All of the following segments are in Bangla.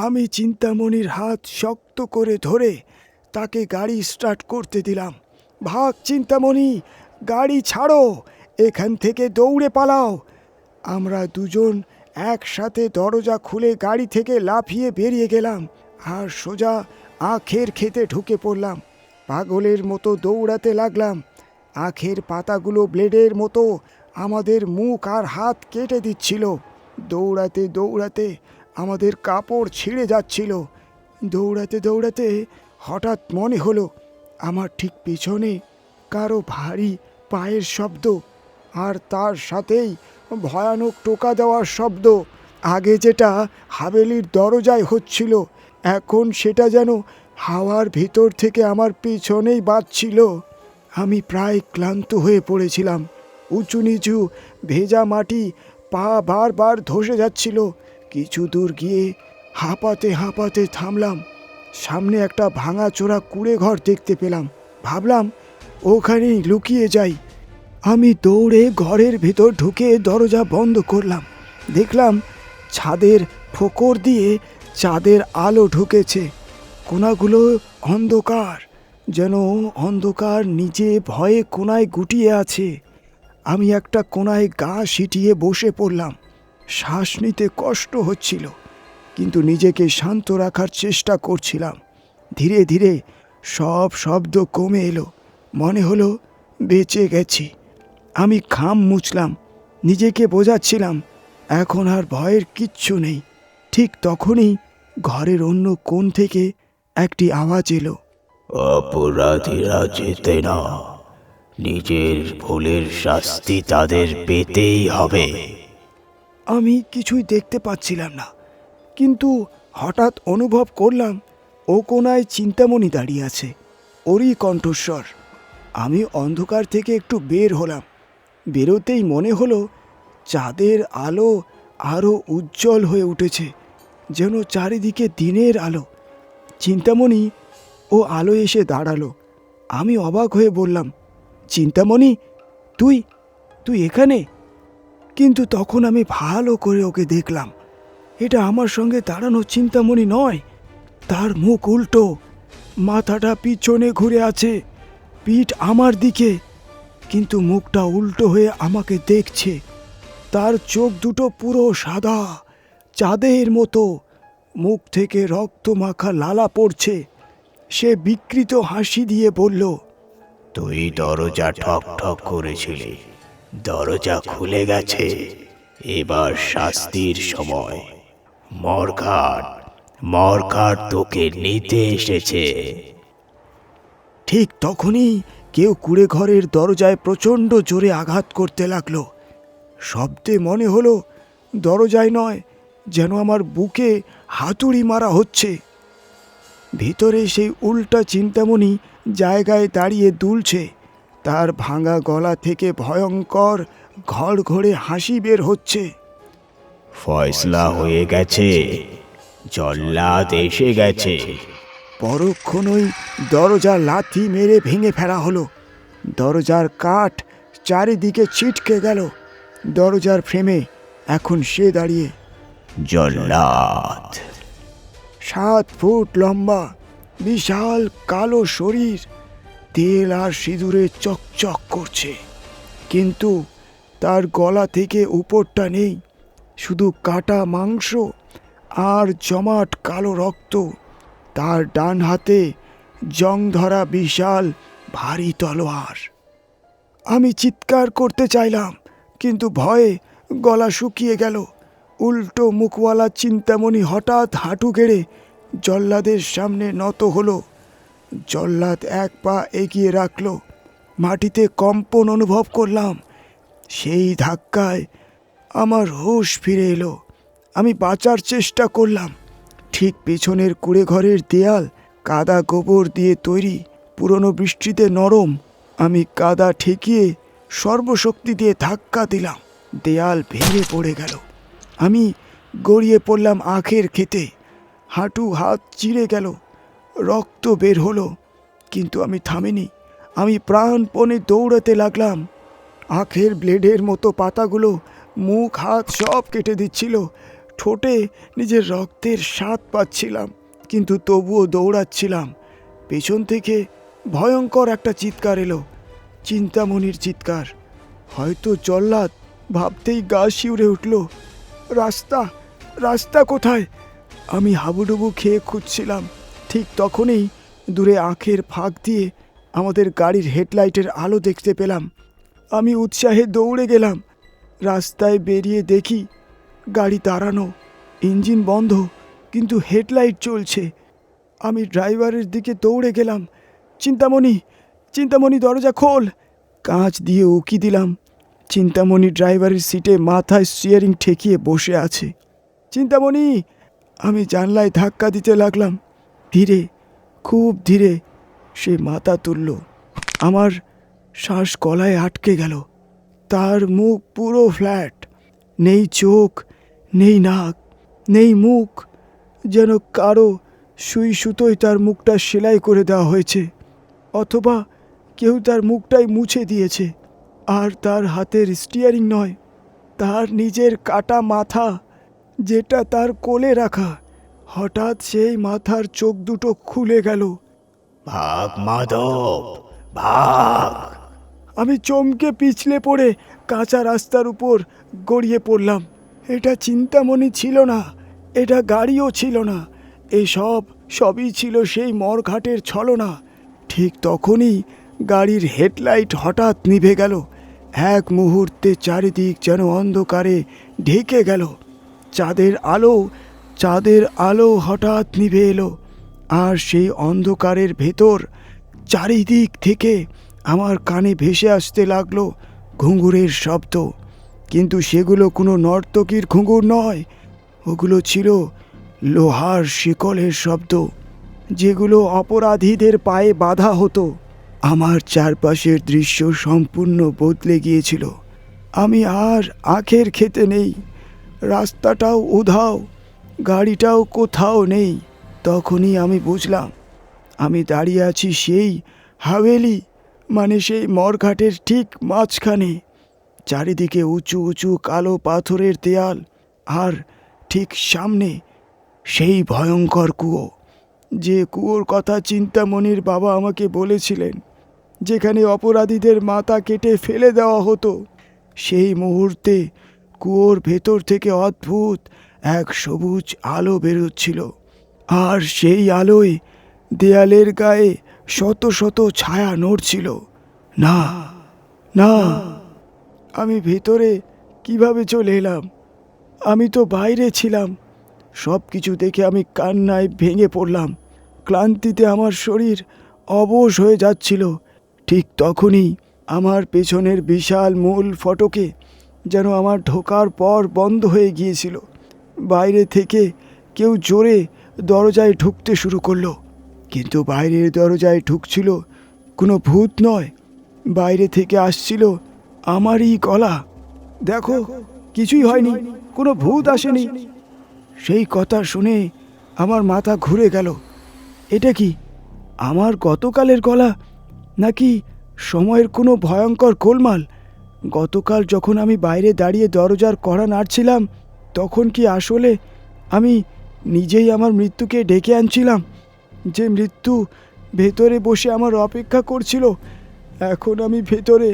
আমি চিন্তামণির হাত শক্ত করে ধরে তাকে গাড়ি স্টার্ট করতে দিলাম। ভাগ চিন্তামণি, গাড়ি ছাড়ো, এখান থেকে দৌড়ে পালাও। আমরা দুজন একসাথে দরজা খুলে গাড়ি থেকে লাফিয়ে বেরিয়ে গেলাম আর সোজা আখের খেতে ঢুকে পড়লাম। পাগলের মতো দৌড়াতে লাগলাম। আখের পাতাগুলো ব্লেডের মতো আমাদের মুখ আর হাত কেটে দিচ্ছিল। দৌড়াতে দৌড়াতে আমাদের কাপড় ছিঁড়ে যাচ্ছিল। দৌড়াতে দৌড়াতে হঠাৎ মনে হলো আমার ঠিক পিছনে কারো ভারী পায়ের শব্দ, আর তার সাথেই ভয়ানক টোকা দেওয়ার শব্দ। আগে যেটা হাভেলির দরজায় হচ্ছিল, এখন সেটা যেন হাওয়ার ভিতর থেকে আমার পিছনেই বাজছিল। আমি প্রায় ক্লান্ত হয়ে পড়েছিলাম। উঁচু নিচু ভেজা মাটি পা বারবার ধসে যাচ্ছিল। কিছু দূর গিয়ে হাঁপাতে হাঁপাতে থামলাম। সামনে একটা ভাঙাচোরা কুঁড়ে ঘর দেখতে পেলাম। ভাবলাম ওখানেই লুকিয়ে যাই। আমি দৌড়ে ঘরের ভিতর ঢুকে দরজা বন্ধ করলাম। দেখলাম ছাদের ফোকর দিয়ে চাঁদের আলো ঢুকেছে। কোণাগুলো অন্ধকার, যেন অন্ধকার নিজে ভয়ে কোণায় গুটিয়ে আছে। আমি একটা কোণায় গা সিটিয়ে বসে পড়লাম। শ্বাস নিতে কষ্ট হচ্ছিল, কিন্তু নিজেকে শান্ত রাখার চেষ্টা করছিলাম। ধীরে ধীরে সব শব্দ কমে এলো। মনে হলো বেঁচে গেছি। আমি ঘাম মুছলাম, নিজেকে বোঝাচ্ছিলাম এখন আর ভয়ের কিচ্ছু নেই। ঠিক তখনই ঘরের অন্য কোণ থেকে একটি আওয়াজ এলো। অপরাধীরা যেতে না, নিজের ভুলের শাস্তি তাদের পেতেই হবে। আমি কিছুই দেখতে পাচ্ছিলাম না, কিন্তু হঠাৎ অনুভব করলাম ও কোনায় চিন্তামণি দাঁড়িয়ে আছে। ওরই কণ্ঠস্বর। আমি অন্ধকার থেকে একটু বের হলাম। বেরোতেই মনে হলো চাঁদের আলো আরও উজ্জ্বল হয়ে উঠেছে, যেন চারিদিকে দিনের আলো। চিন্তামণি ও আলো এসে দাঁড়ালো। আমি অবাক হয়ে বললাম, চিন্তামণি, তুই তুই এখানে? কিন্তু তখন আমি ভালো করে ওকে দেখলাম। এটা আমার সঙ্গে দাঁড়ানো চিন্তামণি নয়। তার মুখ উল্টো, মাথাটা পিছনে ঘুরে আছে, পিঠ আমার দিকে, কিন্তু মুখটা উল্টো হয়ে আমাকে দেখছে। তার চোখ দুটো পুরো সাদা, চাঁদের মতো। মুখ থেকে রক্ত মাখা লালা পড়ছে। সে বিকৃত হাসি দিয়ে বলল, তুই দরজা ঠক ঠক করেছিলি, দরজা খুলে গেছে, এবার শাস্তির সময়। মরঘাট মরঘাট তোকে নিতে এসেছে। ঠিক তখনই কেউ কুঁড়ে ঘরের দরজায় প্রচণ্ড জোরে আঘাত করতে লাগলো। শব্দে মনে হলো দরজায় নয়, যেন আমার বুকে হাতুড়ি মারা হচ্ছে। ভিতরে সেই উল্টা চিন্তামণি জায়গায় দাঁড়িয়ে দুলছে। তার ভাঙা গলা থেকে ভয়ঙ্কর ঘড়ঘড়ে হাসি বের হচ্ছে। ফয়সলা হয়ে গেছে, জল্লাদ এসে গেছে। পরক্ষণই দরজা লাথি মেরে ভেঙে ফেলা হলো। দরজার কাঠ চারিদিকে ছিটকে গেল। দরজার ফ্রেমে এখন সে দাঁড়িয়ে। জল্লাদ 7 ফুট লম্বা, বিশাল কালো শরীর, তেল আর সিঁদুরে চকচক করছে। কিন্তু তার গলা থেকে উপরটা নেই, শুধু কাটা মাংস আর জমাট কালো রক্ত। তার ডান হাতে জং ধরা বিশাল ভারী তলোয়ার। আমি চিৎকার করতে চাইলাম, কিন্তু ভয়ে গলা শুকিয়ে গেল। উল্টো মুখওয়ালা চিন্তামণি হঠাৎ হাঁটু গেড়ে জল্লাদের সামনে নত হলো। জল্লাদ এক পা এগিয়ে রাখল। মাটিতে কম্পন অনুভব করলাম। সেই ধাক্কায় আমার হুঁশ ফিরে এলো। আমি বাঁচার চেষ্টা করলাম। ঠিক পেছনের কুঁড়ে ঘরের দেয়াল কাদা গোবর দিয়ে তৈরি, পুরনো বৃষ্টিতে নরম। আমি কাদা ঠেকিয়ে সর্বশক্তি দিয়ে ধাক্কা দিলাম। দেয়াল ভেঙে পড়ে গেল। আমি গড়িয়ে পড়লাম আখের খেতে। হাঁটু হাত চিড়ে গেল, রক্ত বের হলো, কিন্তু আমি থামিনি। আমি প্রাণপণে দৌড়াতে লাগলাম। আখের ব্লেডের মতো পাতাগুলো মুখ হাত সব কেটে দিচ্ছিল। ঠোঁটে নিজের রক্তের স্বাদ পাচ্ছিলাম, কিন্তু তবুও দৌড়াচ্ছিলাম। পেছন থেকে ভয়ঙ্কর একটা চিৎকার এলো, চিন্তামণির চিৎকার। হয়তো জল্লাদ, ভাবতেই গা শিউরে উঠল। রাস্তা, রাস্তা কোথায়? আমি হাবুডুবু খেয়ে খুঁজছিলাম। ঠিক তখনই দূরে আঁখের ফাঁক দিয়ে আমাদের গাড়ির হেডলাইটের আলো দেখতে পেলাম। আমি উৎসাহে দৌড়ে গেলাম। রাস্তায় বেরিয়ে দেখি গাড়ি দাঁড়ানো, ইঞ্জিন বন্ধ, কিন্তু হেডলাইট চলছে। আমি ড্রাইভারের দিকে দৌড়ে গেলাম। চিন্তামণি, চিন্তামণি, দরজা খোল। কাঁচ দিয়ে উকি দিলাম। চিন্তামণি ড্রাইভারের সিটে মাথায় স্টিয়ারিং ঠেকিয়ে বসে আছে। চিন্তামণি! আমি জানলায় ধাক্কা দিতে লাগলাম। ধীরে, খুব ধীরে সে মাথা তুলল। আমার শ্বাস গলায় আটকে গেল। তার মুখ পুরো ফ্ল্যাট, নেই চোখ, নেই নাক, নেই মুখ, যেন কারো সুই সুতোয় তার মুখটা সেলাই করে দেওয়া হয়েছে, অথবা কেউ তার মুখটাই মুছে দিয়েছে। আর তার হাতের স্টিয়ারিং নয়, তার নিজের কাটা মাথা, যেটা তার কোলে রাখা। হঠাৎ সেই মাথার চোখ দুটো খুলে গেল। ভাগ মাধব, ভাগ! আমি চমকে পিছলে পড়ে কাঁচা রাস্তার উপর গড়িয়ে পড়লাম। এটা চিন্তামণি ছিল না, এটা গাড়িও ছিল না, সবই ছিল সেই মরঘাটের ছলনা। ঠিক তখনই গাড়ির হেডলাইট হঠাৎ নিভে গেল। এক মুহূর্তে চারিদিক যেন অন্ধকারে ঢেকে গেল। চাঁদের আলো হঠাৎ নিভে এলো, আর সেই অন্ধকারের ভেতর চারিদিক থেকে আমার কানে ভেসে আসতে লাগলো ঘুঙুরের শব্দ। কিন্তু সেগুলো কোনো নর্তকীর ঘুঙুর নয়, ওগুলো ছিল লোহার শিকলের শব্দ, যেগুলো অপরাধীদের পায়ে বাঁধা হতো। আমার চারপাশের দৃশ্য সম্পূর্ণ বদলে গিয়েছিল। আমি আর আখের খেতে নেই, রাস্তাটাও উধাও, গাড়িটাও কোথাও নেই। তখনই আমি বুঝলাম আমি দাঁড়িয়ে আছি সেই হাভেলি, মানে সেই মরঘাটের ঠিক মাঝখানে। চারিদিকে উঁচু উঁচু কালো পাথরের দেয়াল, আর ঠিক সামনে সেই ভয়ঙ্কর কুয়ো, যে কুয়োর কথা চিন্তামণির বাবা আমাকে বলেছিলেন, যেখানে অপরাধীদের মাথা কেটে ফেলে দেওয়া হতো। সেই মুহূর্তে কুয়োর ভেতর থেকে অদ্ভুত এক সবুজ আলো বেরোচ্ছিল, আর সেই আলোয় দেয়ালের গায়ে শত শত ছায়া নড়ছিল। না, না, আমি ভেতরে কিভাবে চলে এলাম? আমি তো বাইরে ছিলাম। সব কিছু দেখে আমি কান্নায় ভেঙে পড়লাম। ক্লান্তিতে আমার শরীর অবশ হয়ে যাচ্ছিল। ঠিক তখনই আমার পেছনের বিশাল মূল ফটকে যেন আমার ঢোকার পর বন্ধ হয়ে গিয়েছিল। বাইরে থেকে কেউ জোরে দরজায় ঢুকতে শুরু করলো, কিন্তু বাইরের দরজায় ঢুকছিল কোনো ভূত নয়, বাইরে থেকে আসছিল আমারই গলা। দেখো, কিছুই হয়নি, কোনো ভূত আসেনি। সেই কথা শুনে আমার মাথা ঘুরে গেল। এটা কি আমার গতকালের গলা, নাকি সময়ের কোনো ভয়ঙ্কর গোলমাল? গতকাল যখন আমি বাইরে দাঁড়িয়ে দরজার কড়া নাড়ছিলাম, তখন কি আসলে আমি নিজেই আমার মৃত্যুকে ডেকে আনছিলাম, যে মৃত্যু ভেতরে বসে আমার অপেক্ষা করছিল? এখন আমি ভেতরে,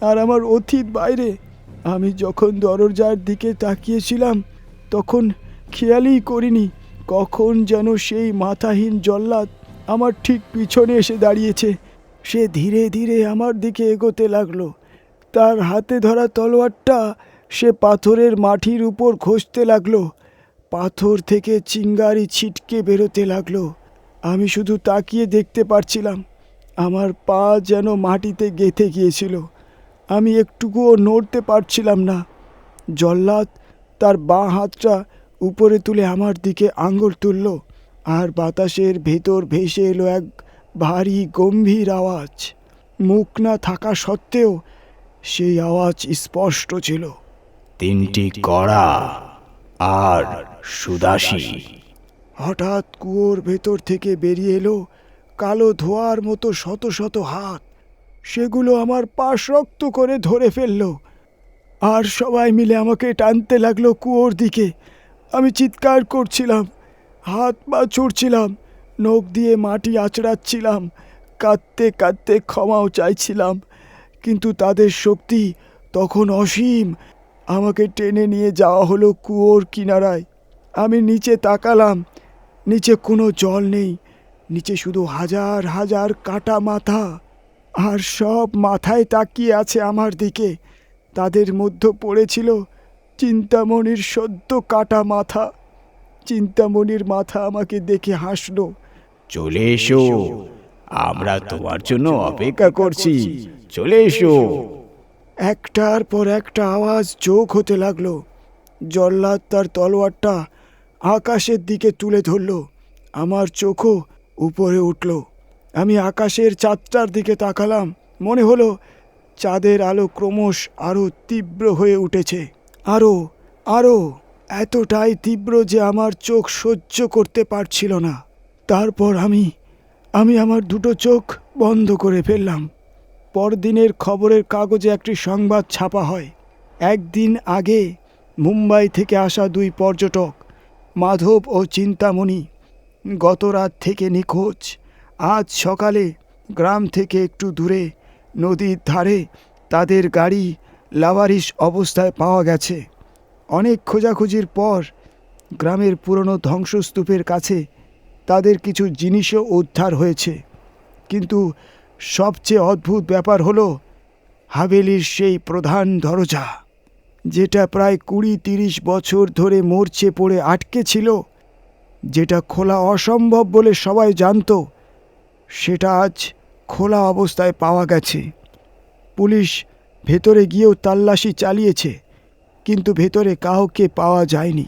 আর আমার অতীত বাইরে। আমি যখন দরজার দিকে তাকিয়েছিলাম, তখন খেয়ালই করিনি কখন যেন সেই মাথাহীন জল্লাদ আমার ঠিক পিছনে এসে দাঁড়িয়েছে। সে ধীরে ধীরে আমার দিকে এগোতে লাগলো। তার হাতে ধরা তলোয়ারটা সে পাথরের মাটির উপর ঘষতে লাগলো। পাথর থেকে চিঙ্গারি ছিটকে বেরোতে লাগলো। আমি শুধু তাকিয়ে দেখতে পারছিলাম। আমার পা যেন মাটিতে গেঁথে গিয়েছিল। আমি একটুকুও নড়তে পারছিলাম না। জল্লাদ তার বাঁ হাতটা উপরে তুলে আমার দিকে আঙুল তুলল, আর বাতাসের ভেতর ভেসে এলো এক ভারী গম্ভীর আওয়াজ। মুখ না থাকা সত্ত্বেও সেই আওয়াজ স্পষ্ট ছিল। 3টি কড়া আর সুদাসী। হঠাৎ কুয়োর ভেতর থেকে বেরিয়ে এলো কালো ধোঁয়ার মতো শত শত হাত। সেগুলো আমার পা শক্ত করে ধরে ফেললো, আর সবাই মিলে আমাকে টানতে লাগলো কুয়োর দিকে। আমি চিৎকার করছিলাম, হাত পা ছুড়ছিলাম, নখ দিয়ে মাটি আঁচড়াচ্ছিলাম, কাঁদতে কাঁদতে ক্ষমাও চাইছিলাম। কিন্তু তাদের শক্তি তখন অসীম। আমাকে টেনে নিয়ে যাওয়া হলো কুয়োর কিনারায়। আমি নিচে তাকালাম, নিচে কোনো জল নেই, নিচে শুধু হাজার হাজার কাটা মাথা। আর সব মাথায় তাকিয়ে আছে আমার দিকে। তাদের মধ্যে পড়েছিল চিন্তামণির সদ্য কাটা মাথা। চিন্তামণির মাথা আমাকে দেখে হাসলো। চলে এসো, আমরা তোমার জন্য অপেক্ষা করছি, চলে এসো। একটার পর একটা আওয়াজ যোগ হতে লাগলো। জল্লাদ তার তলোয়ারটা আকাশের দিকে তুলে ধরল। আমার চোখও উপরে উঠল। আমি আকাশের চাঁদটার দিকে তাকালাম। মনে হলো চাঁদের আলো ক্রমশ আরও তীব্র হয়ে উঠেছে, আরও আরও, এতটাই তীব্র যে আমার চোখ সহ্য করতে পারছিল না। তারপর আমি আমার দুটো চোখ বন্ধ করে ফেললাম। পরদিনের খবরের কাগজে একটি সংবাদ ছাপা হয়। একদিন আগে মুম্বাই থেকে আসা দুই পর্যটক মাধব ও চিন্তামণি গত রাত থেকে নিখোঁজ। আজ সকালে গ্রাম থেকে একটু দূরে নদীর ধারে তাদের গাড়ি লাওয়ারিশ অবস্থায় পাওয়া গেছে। অনেক খোঁজাখুঁজির পর গ্রামের পুরনো ধ্বংসস্তূপের কাছে তাদের কিছু জিনিসও উদ্ধার হয়েছে। কিন্তু সবচেয়ে অদ্ভুত ব্যাপার হলো হাভেলির সেই প্রধান দরজা, যেটা প্রায় 20-30 বছর ধরে মরচে পড়ে আটকে ছিল, যেটা খোলা অসম্ভব বলে সবাই জানতো, সেটা আজ খোলা অবস্থায় পাওয়া গেছে। পুলিশ ভেতরে গিয়েও তল্লাশি চালিয়েছে, কিন্তু ভেতরে কাউকে পাওয়া যায়নি।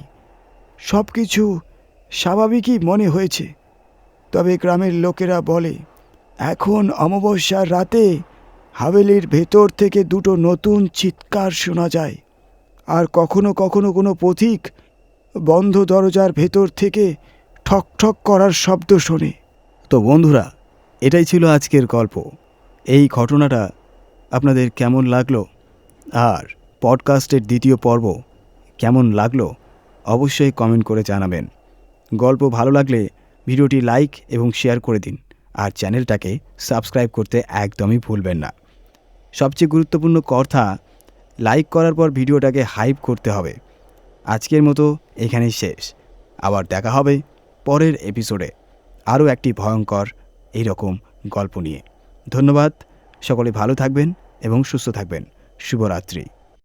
সব কিছু স্বাভাবিকই মনে হয়েছে। তবে গ্রামের লোকেরা বলে এখন অমাবস্যার রাতে হাভেলির ভেতর থেকে দুটো নতুন চিৎকার শোনা যায়। আর কখনো কখনো কোনো পথিক বন্ধ দরজার ভেতর থেকে ঠক ঠক করার শব্দ শোনে। তো বন্ধুরা, এটাই ছিল আজকের গল্প। এই ঘটনাটা আপনাদের কেমন লাগলো, আর পডকাস্টের দ্বিতীয় পর্ব কেমন লাগলো অবশ্যই কমেন্ট করে জানাবেন। গল্প ভালো লাগলে ভিডিওটি লাইক এবং শেয়ার করে দিন, আর চ্যানেলটাকে সাবস্ক্রাইব করতে একদমই ভুলবেন না। সবচেয়ে গুরুত্বপূর্ণ কথা, লাইক করার পর ভিডিওটাকে হাইপ করতে হবে। আজকের মতো এখানেই শেষ। আবার দেখা হবে পরের এপিসোডে আরও একটি ভয়ঙ্কর এইরকম গল্প নিয়ে। ধন্যবাদ। সকলে ভালো থাকবেন এবং সুস্থ থাকবেন। শুভরাত্রি।